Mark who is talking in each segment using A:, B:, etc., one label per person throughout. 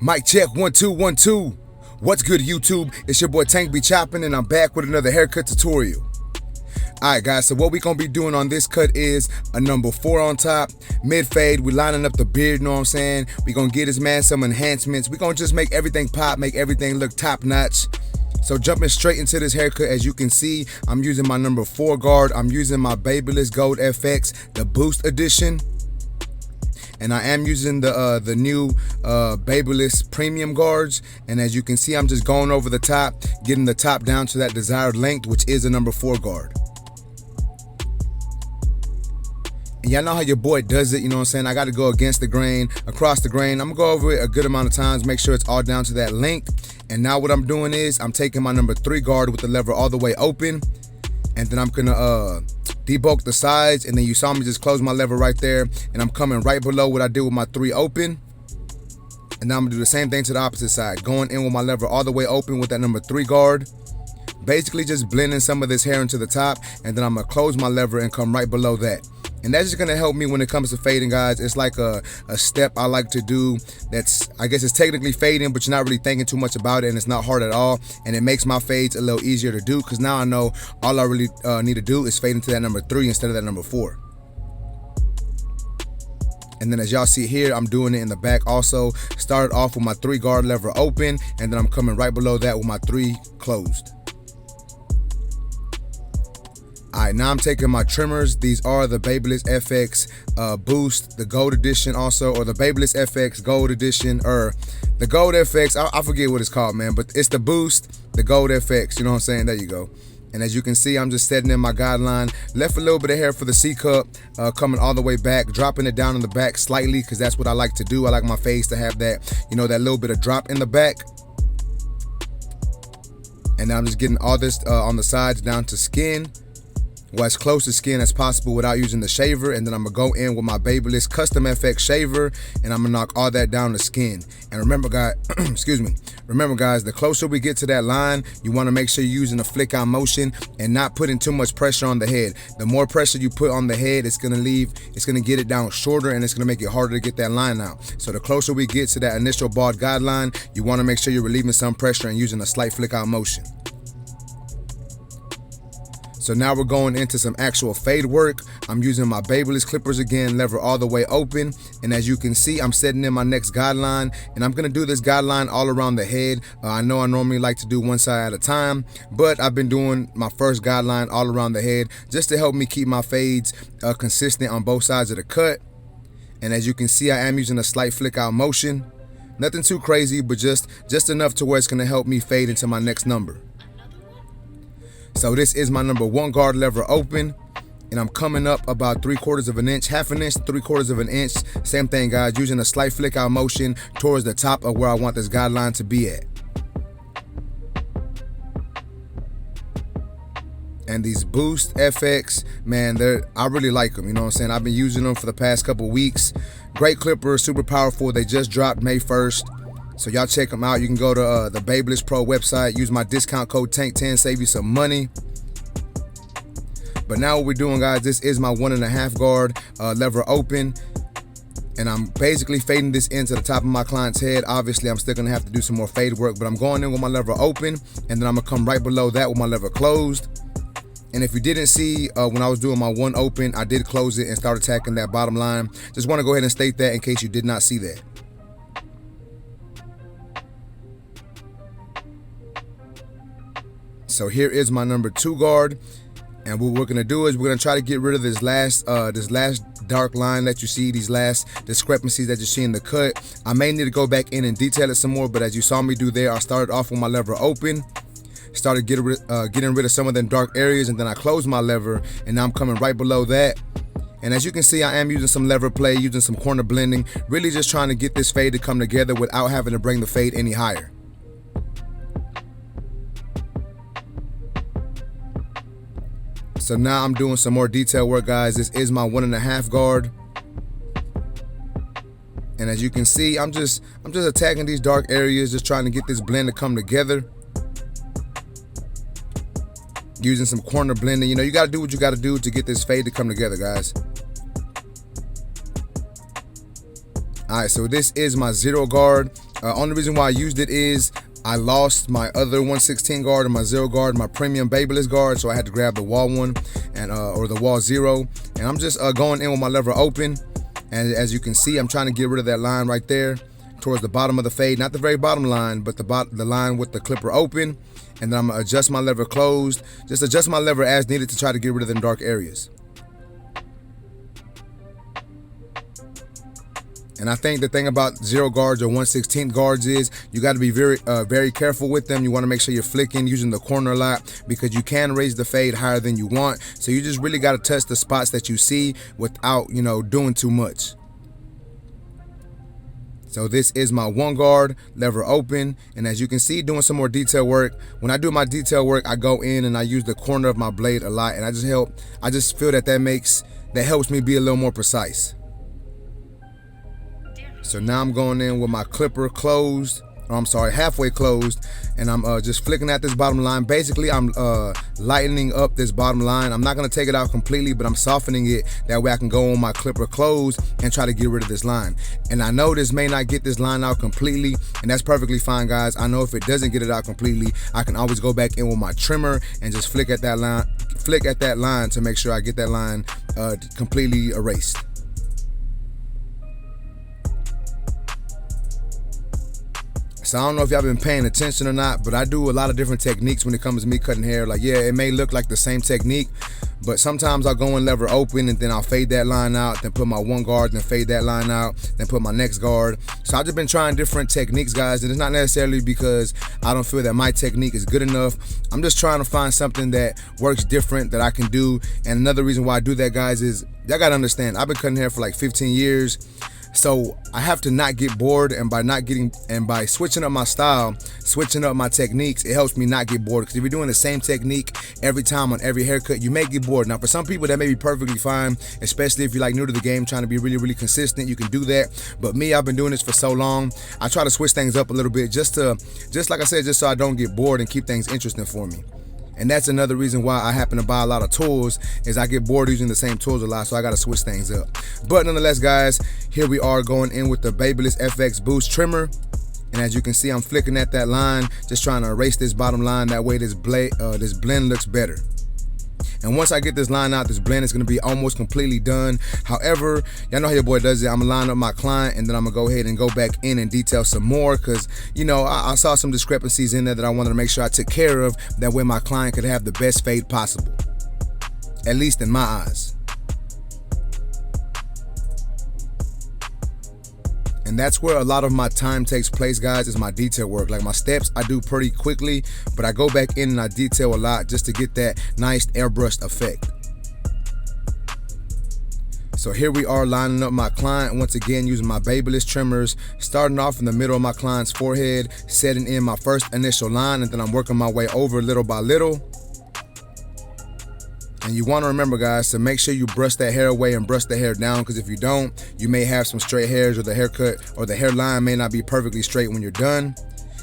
A: Mic check 1 2 1 2. What's good, YouTube? It's your boy Tank Be Chopping, and I'm back with another haircut tutorial. Alright guys, so what we gonna be doing on this cut is a number 4 on top, mid fade. We lining up the beard, you know what I'm saying? We gonna get this man some enhancements. We gonna just make everything pop, make everything look top notch. So jumping straight into this haircut, as you can see, I'm using my number 4 guard. I'm using my Babyliss GoldFX, the Boost Edition. And I am using the new Babyliss premium guards. And as you can see, I'm just going over the top, getting the top down to that desired length, which is a number 4 guard. And y'all know how your boy does it, you know what I'm saying? I got to go against the grain, across the grain. I'm going to go over it a good amount of times, make sure it's all down to that length. And now what I'm doing is I'm taking my number 3 guard with the lever all the way open. And then I'm going to debulk the sides, and then you saw me just close my lever right there, and I'm coming right below what I did with my 3 open. And now I'm gonna do the same thing to the opposite side, going in with my lever all the way open with that number 3 guard, basically just blending some of this hair into the top, and then I'm gonna close my lever and come right below that. And that's just gonna help me when it comes to fading, guys. It's like a step I like to do that's, I guess it's technically fading, but you're not really thinking too much about it, and it's not hard at all. And it makes my fades a little easier to do, because now I know all I really need to do is fade into that number 3 instead of that number 4. And then as y'all see here, I'm doing it in the back also. Started off with my 3 guard lever open, and then I'm coming right below that with my 3 closed. Alright, now I'm taking my trimmers. These are the Babyliss FX Boost, the Gold Edition also, or the Babyliss FX Gold Edition, or the Gold FX, I forget what it's called, man, but it's the Boost, the Gold FX, you know what I'm saying? There you go. And as you can see, I'm just setting in my guideline. Left a little bit of hair for the C-cup, coming all the way back, dropping it down in the back slightly, because that's what I like to do. I like my face to have that, you know, that little bit of drop in the back. And now I'm just getting all this on the sides down to skin, well, as close to skin as possible without using the shaver. And then I'm gonna go in with my Babyliss Custom FX shaver, and I'm gonna knock all that down to skin. And remember, guys, excuse me. Remember, guys, the closer we get to that line, you want to make sure you're using a flick out motion and not putting too much pressure on the head. The more pressure you put on the head, it's gonna get it down shorter, and it's gonna make it harder to get that line out. So the closer we get to that initial bald guideline, you want to make sure you're relieving some pressure and using a slight flick out motion. So now we're going into some actual fade work. I'm using my Babyliss clippers again, lever all the way open. And as you can see, I'm setting in my next guideline, and I'm gonna do this guideline all around the head. I know I normally like to do one side at a time, but I've been doing my first guideline all around the head just to help me keep my fades consistent on both sides of the cut. And as you can see, I am using a slight flick out motion. Nothing too crazy, but just enough to where it's gonna help me fade into my next number. So this is my number 1 guard lever open, and I'm coming up about 3/4 of an inch, half an inch, 3/4 of an inch. Same thing, guys, using a slight flick out motion towards the top of where I want this guideline to be at. And these Boost FX, man, I really like them, you know what I'm saying? I've been using them for the past couple weeks. Great clippers, super powerful. They just dropped May 1st. So y'all check them out. You can go to the Babyliss Pro website, use my discount code TANK10, save you some money. But now what we're doing, guys, this is my 1.5 guard lever open, and I'm basically fading this into the top of my client's head. Obviously, I'm still gonna have to do some more fade work, but I'm going in with my lever open, and then I'm gonna come right below that with my lever closed. And if you didn't see, when I was doing my 1 open, I did close it and start attacking that bottom line. Just wanna go ahead and state that in case you did not see that. So here is my number 2 guard, and what we're gonna do is we're gonna try to get rid of this last dark line that you see, these last discrepancies that you see in the cut. I may need to go back in and detail it some more, but as you saw me do there, I started off with my lever open, started getting rid of some of them dark areas, and then I closed my lever, and now I'm coming right below that. And as you can see, I am using some lever play, using some corner blending, really just trying to get this fade to come together without having to bring the fade any higher. So now I'm doing some more detail work, guys. This is my 1.5 guard. And as you can see, I'm just attacking these dark areas, just trying to get this blend to come together. Using some corner blending. You know, you gotta do what you gotta do to get this fade to come together, guys. All right, so this is my 0 guard. Only reason why I used it is I lost my other 116 guard and my 0 guard, my premium Babyliss guard, so I had to grab the wall one and or the wall 0. And I'm just going in with my lever open, and as you can see, I'm trying to get rid of that line right there towards the bottom of the fade, not the very bottom line, but the line with the clipper open. And then I'm gonna adjust my lever closed, just adjust my lever as needed to try to get rid of them dark areas. And I think the thing about 0 guards or 1/16 guards is you got to be very careful with them. You want to make sure you're flicking using the corner a lot, because you can raise the fade higher than you want. So you just really got to touch the spots that you see without, doing too much. So this is my 1 guard, lever open, and as you can see, doing some more detail work. When I do my detail work, I go in and I use the corner of my blade a lot, and I just feel that helps me be a little more precise. So now I'm going in with my clipper closed, halfway closed, and I'm just flicking at this bottom line. Basically, I'm lightening up this bottom line. I'm not gonna take it out completely, but I'm softening it. That way I can go on my clipper closed and try to get rid of this line. And I know this may not get this line out completely, and that's perfectly fine, guys. I know if it doesn't get it out completely, I can always go back in with my trimmer and just flick at that line to make sure I get that line completely erased. So I don't know if y'all been paying attention or not, but I do a lot of different techniques when it comes to me cutting hair. Like, yeah, it may look like the same technique, but sometimes I'll go in lever open and then I'll fade that line out, then put my 1 guard, then fade that line out, then put my next guard. So I've just been trying different techniques, guys, and it's not necessarily because I don't feel that my technique is good enough. I'm just trying to find something that works different that I can do. And another reason why I do that, guys, is y'all gotta understand, I've been cutting hair for like 15 years. So I have to not get bored, and by switching up my style, switching up my techniques, it helps me not get bored. Because if you're doing the same technique every time on every haircut, you may get bored. Now, for some people, that may be perfectly fine, especially if you're like new to the game, trying to be really, really consistent. You can do that. But me, I've been doing this for so long, I try to switch things up a little bit, just like I said, just so I don't get bored and keep things interesting for me. And that's another reason why I happen to buy a lot of tools, is I get bored using the same tools a lot, so I gotta switch things up. But nonetheless, guys, here we are going in with the Babyliss FX Boost Trimmer. And as you can see, I'm flicking at that line, just trying to erase this bottom line. That way this blend looks better. And once I get this line out, this blend is gonna be almost completely done. However, y'all know how your boy does it. I'm gonna line up my client, and then I'm gonna go ahead and go back in and detail some more, because I saw some discrepancies in there that I wanted to make sure I took care of. That way my client could have the best fade possible, at least in my eyes. And that's where a lot of my time takes place, guys, is my detail work. Like my steps, I do pretty quickly, but I go back in and I detail a lot just to get that nice airbrushed effect. So here we are lining up my client, once again using my Babyliss trimmers, starting off in the middle of my client's forehead, setting in my first initial line, and then I'm working my way over little by little. And you want to remember, guys, to make sure you brush that hair away and brush the hair down, because if you don't, you may have some straight hairs, or the haircut or the hairline may not be perfectly straight when you're done.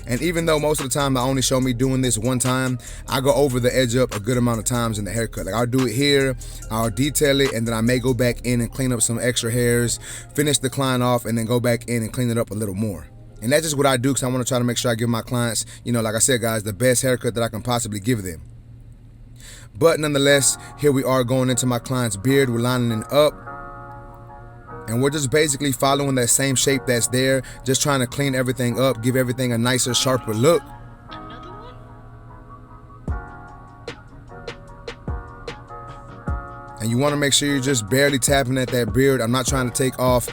A: And even though most of the time they only show me doing this one time, I go over the edge up a good amount of times in the haircut. Like I'll do it here, I'll detail it, and then I may go back in and clean up some extra hairs, finish the client off, and then go back in and clean it up a little more. And that's just what I do, because I want to try to make sure I give my clients, like I said, guys, the best haircut that I can possibly give them. But nonetheless, here we are going into my client's beard. We're lining it up, and we're just basically following that same shape that's there, just trying to clean everything up, give everything a nicer, sharper look. And you want to make sure you're just barely tapping at that beard. I'm not trying to take off,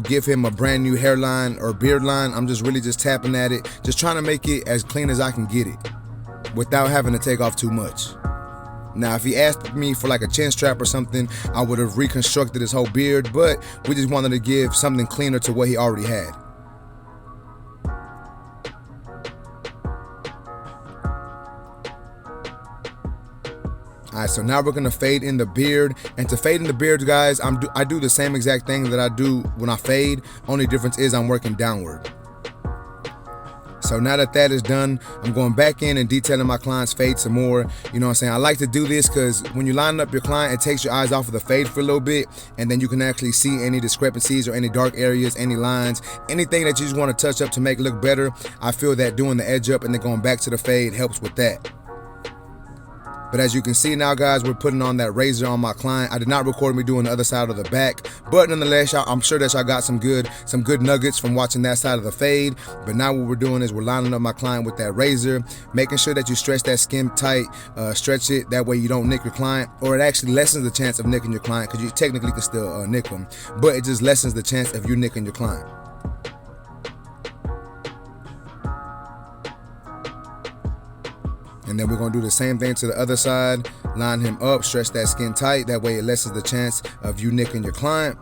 A: give him a brand new hairline or beard line. I'm just really just tapping at it, just trying to make it as clean as I can get it without having to take off too much. Now, if he asked me for like a chin strap or something, I would have reconstructed his whole beard, but we just wanted to give something cleaner to what he already had. All right, so now we're gonna fade in the beard. And to fade in the beard, guys, I do the same exact thing that I do when I fade. Only difference is I'm working downward. So now that that is done, I'm going back in and detailing my client's fade some more. You know what I'm saying? I like to do this because when you line up your client, it takes your eyes off of the fade for a little bit, and then you can actually see any discrepancies or any dark areas, any lines, anything that you just want to touch up to make it look better. I feel that doing the edge up and then going back to the fade helps with that. But as you can see now, guys, we're putting on that razor on my client. I did not record me doing the other side of the back, but nonetheless, I'm sure that y'all got some good nuggets from watching that side of the fade. But now what we're doing is we're lining up my client with that razor, making sure that you stretch that skin tight, stretch it, that way you don't nick your client, or it actually lessens the chance of nicking your client, because you technically can still nick them, but it just lessens the chance of you nicking your client. And then we're gonna do the same thing to the other side. Line him up, stretch that skin tight. That way it lessens the chance of you nicking your client.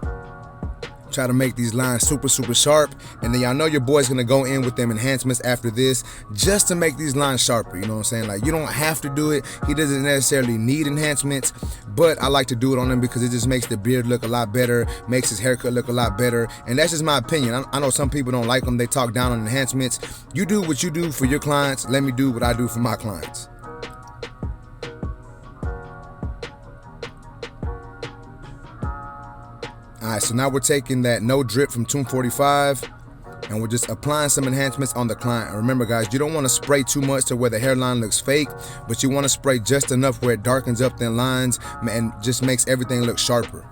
A: Try to make these lines super sharp. And then y'all know your boy's gonna go in with them enhancements after this, just to make these lines sharper. You know what I'm saying? Like, you don't have to do it. He doesn't necessarily need enhancements, but I like to do it on him because it just makes the beard look a lot better, makes his haircut look a lot better. And that's just my opinion. I know some people don't like them. They talk down on enhancements. You do what you do for your clients. Let me do what I do for my clients. All right, so now we're taking that no drip from 245 and we're just applying some enhancements on the client. And remember, guys, you don't want to spray too much to where the hairline looks fake, but you want to spray just enough where it darkens up thin lines and just makes everything look sharper.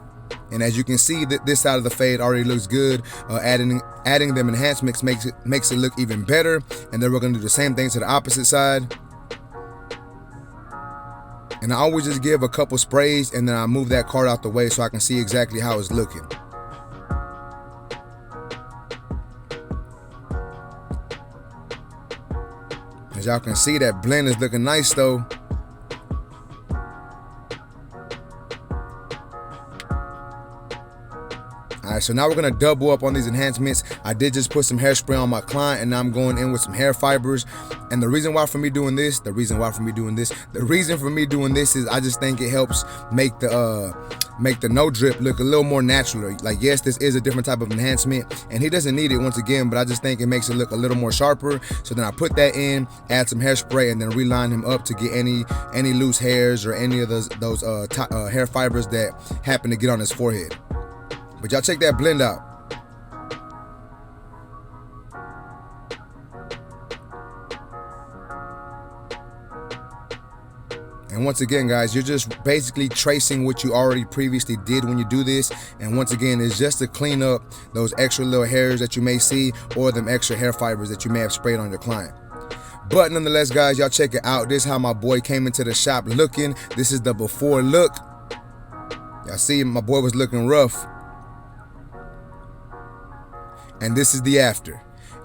A: And as you can see, that this side of the fade already looks good. Adding them enhancements makes it look even better. And then we're gonna do the same thing to the opposite side. And I always just give a couple sprays and then I move that card out the way so I can see exactly how it's looking. As y'all can see, that blend is looking nice though. Alright, so now we're gonna double up on these enhancements. I did just put some hairspray on my client and now I'm going in with some hair fibers. And the reason for me doing this is I just think it helps make the no drip look a little more natural. Like, yes, this is a different type of enhancement and he doesn't need it once again, but I just think it makes it look a little more sharper. So then I put that in, add some hairspray, and then reline him up to get any loose hairs or any of those hair fibers that happen to get on his forehead. But y'all check that blend out. And once again, guys, you're just basically tracing what you already previously did when you do this. And once again, it's just to clean up those extra little hairs that you may see or them extra hair fibers that you may have sprayed on your client. But nonetheless, guys, y'all check it out. This is how my boy came into the shop looking. This is the before look. Y'all see my boy was looking rough. And this is the after.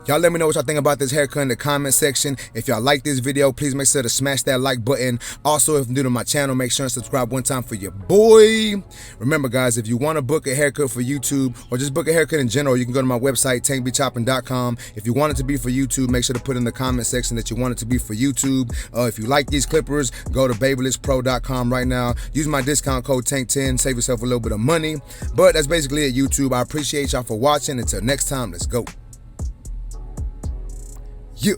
A: Y'all let me know what y'all think about this haircut in the comment section. If y'all like this video, please make sure to smash that like button. Also, if you're new to my channel, make sure and subscribe one time for your boy. Remember, guys, if you want to book a haircut for YouTube or just book a haircut in general, you can go to my website, tankbechopping.com. If you want it to be for YouTube, make sure to put in the comment section that you want it to be for YouTube. If you like these clippers, go to babylistpro.com right now. Use my discount code TANK10, save yourself a little bit of money. But that's basically it, YouTube. I appreciate y'all for watching. Until next time, let's go. You.